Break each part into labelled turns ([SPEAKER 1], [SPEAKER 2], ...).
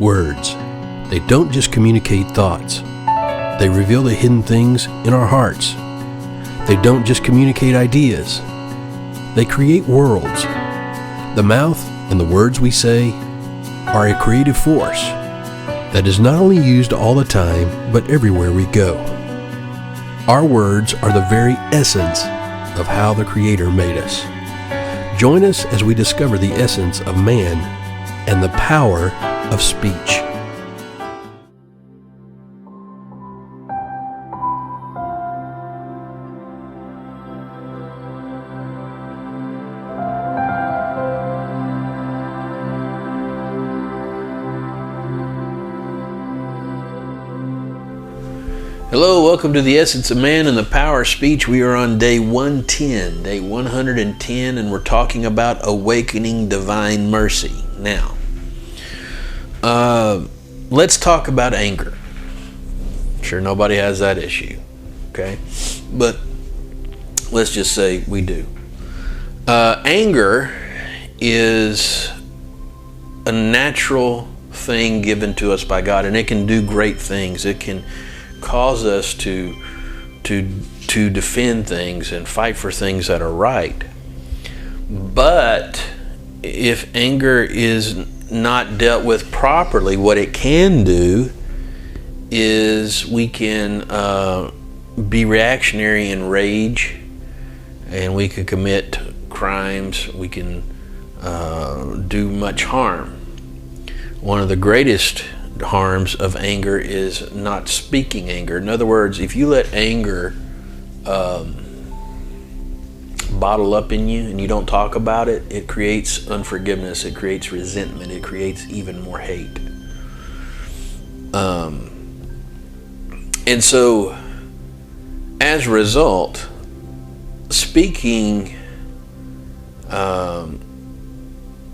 [SPEAKER 1] words. They don't just communicate thoughts. They reveal the hidden things in our hearts. They don't just communicate ideas. They create worlds. The mouth and the words we say are a creative force that is not only used all the time, but everywhere we go. Our words are the very essence of how the Creator made us. Join us as we discover the essence of man and the power of speech. Hello, welcome to the Essence of Man and the Power of Speech. We are on day 110, and we're talking about awakening divine mercy. Now, let's talk about anger. I'm sure nobody has that issue, okay? But let's just say we do. Anger is a natural thing given to us by God, and it can do great things. It can cause us to defend things and fight for things that are right. But if anger is not dealt with properly, what it can do is we can be reactionary in rage, and we can commit crimes. We can do much harm. One of the greatest harms of anger is not speaking anger. In other words, if you let anger bottle up in you and you don't talk about it, it creates unforgiveness, it creates resentment, it creates even more hate. And so, as a result, speaking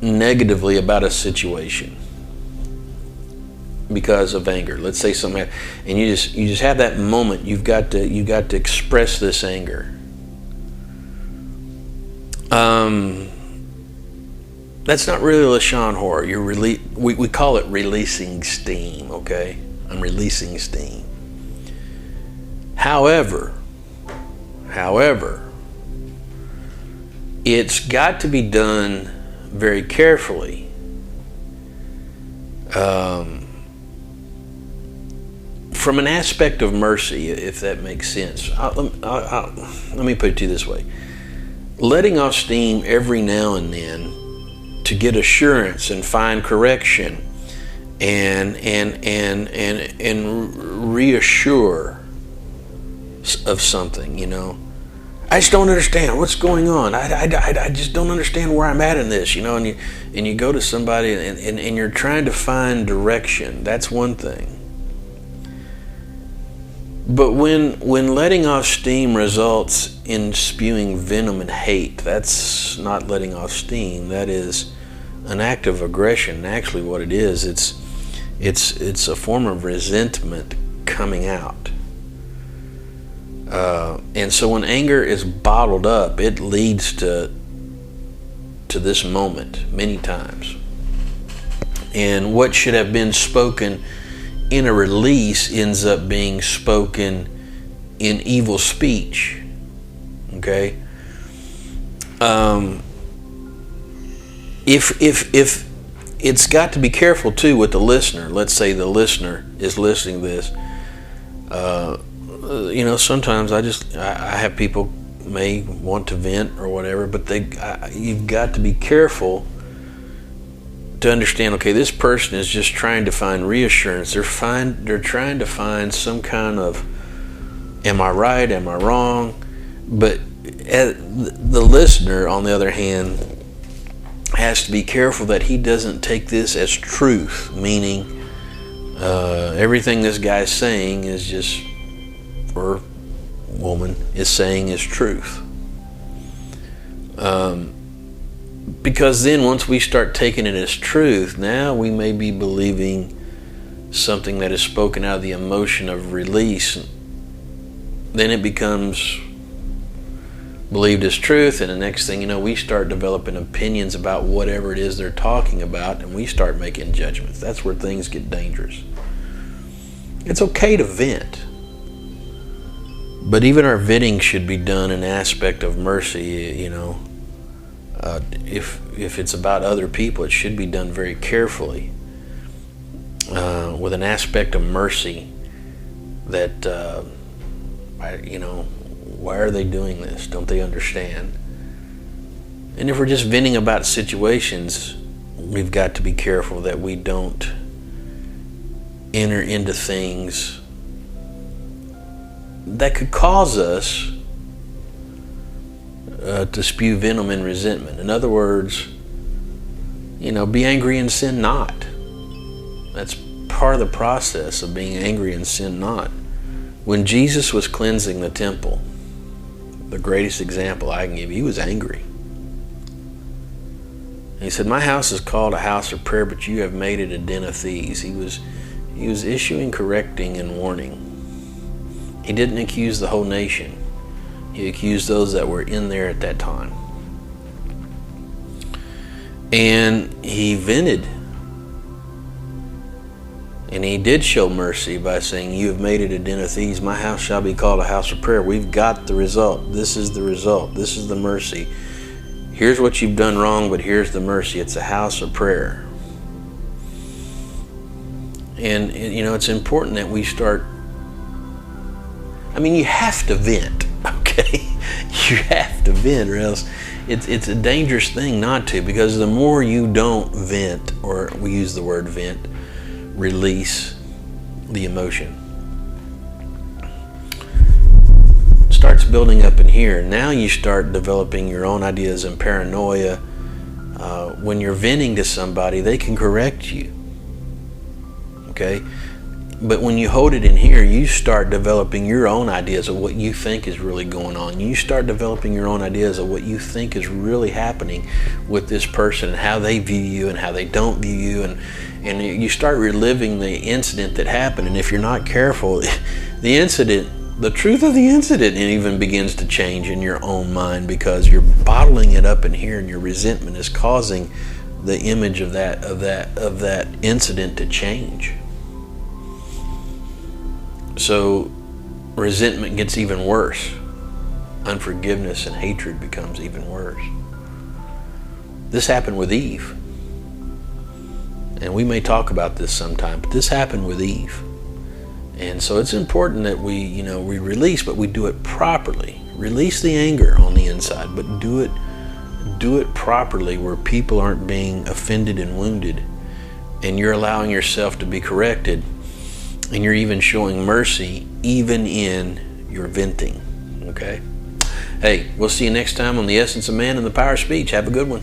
[SPEAKER 1] negatively about a situation because of anger. Let's say something, and you just have that moment. You've got to express this anger. That's not really Lashon Hora. We call it releasing steam. Okay, I'm releasing steam. However, it's got to be done very carefully. From an aspect of mercy, if that makes sense. Let me put it to you this way. Letting off steam every now and then to get assurance and find correction and reassure of something, you know. I just don't understand what's going on. I just don't understand where I'm at in this, you know. And you go to somebody and you're trying to find direction. That's one thing. But when letting off steam results in spewing venom and hate, that's not letting off steam. That is an act of aggression. And actually, what it is, it's a form of resentment coming out. And so when anger is bottled up, it leads to this moment many times. And what should have been spoken in a release ends up being spoken in evil speech. Okay? If it's got to be careful too with the listener. Let's say the listener is listening to this. You know, sometimes I have people may want to vent or whatever, but you've got to be careful to understand, okay, this person is just trying to find reassurance. They're trying to find some kind of, am I right, am I wrong? But the listener, on the other hand, has to be careful that he doesn't take this as truth, meaning everything this guy's saying is just, or woman is saying, is truth. Because then once we start taking it as truth, now we may be believing something that is spoken out of the emotion of release. Then it becomes believed as truth, and the next thing you know, we start developing opinions about whatever it is they're talking about, and we start making judgments. That's where things get dangerous. It's okay to vent, but even our venting should be done in an aspect of mercy. If it's about other people, it should be done very carefully, with an aspect of mercy that, why are they doing this? Don't they understand? And if we're just venting about situations, we've got to be careful that we don't enter into things that could cause us to spew venom and resentment. In other words, be angry and sin not. That's part of the process of being angry and sin not. When Jesus was cleansing the temple, the greatest example I can give you, he was angry. And he said, my house is called a house of prayer, but you have made it a den of thieves. He was issuing correcting and warning. He didn't accuse the whole nation. He accused those that were in there at that time. And he vented. And he did show mercy by saying, you have made it a den of thieves. My house shall be called a house of prayer. We've got the result. This is the result. This is the mercy. Here's what you've done wrong, but here's the mercy. It's a house of prayer. And it's important that we start. You have to vent, okay? You have to vent, or else it's a dangerous thing not to, because the more you don't vent, or we use the word vent, release the emotion, starts building up in here. Now you start developing your own ideas and paranoia. When you're venting to somebody, they can correct you, okay? But when you hold it in here, you start developing your own ideas of what you think is really going on. You start developing your own ideas of what you think is really happening with this person, and how they view you and how they don't view you, and you start reliving the incident that happened. And if you're not careful, the truth of the incident even begins to change in your own mind, because you're bottling it up in here, and your resentment is causing the image of that incident to change. So resentment gets even worse. Unforgiveness and hatred becomes even worse. This happened with Eve. And we may talk about this sometime, but this happened with Eve. And so it's important that we release, but we do it properly. Release the anger on the inside, but do it properly, where people aren't being offended and wounded, and you're allowing yourself to be corrected. And you're even showing mercy even in your venting, okay? Hey, we'll see you next time on The Essence of Man and the Power of Speech. Have a good one.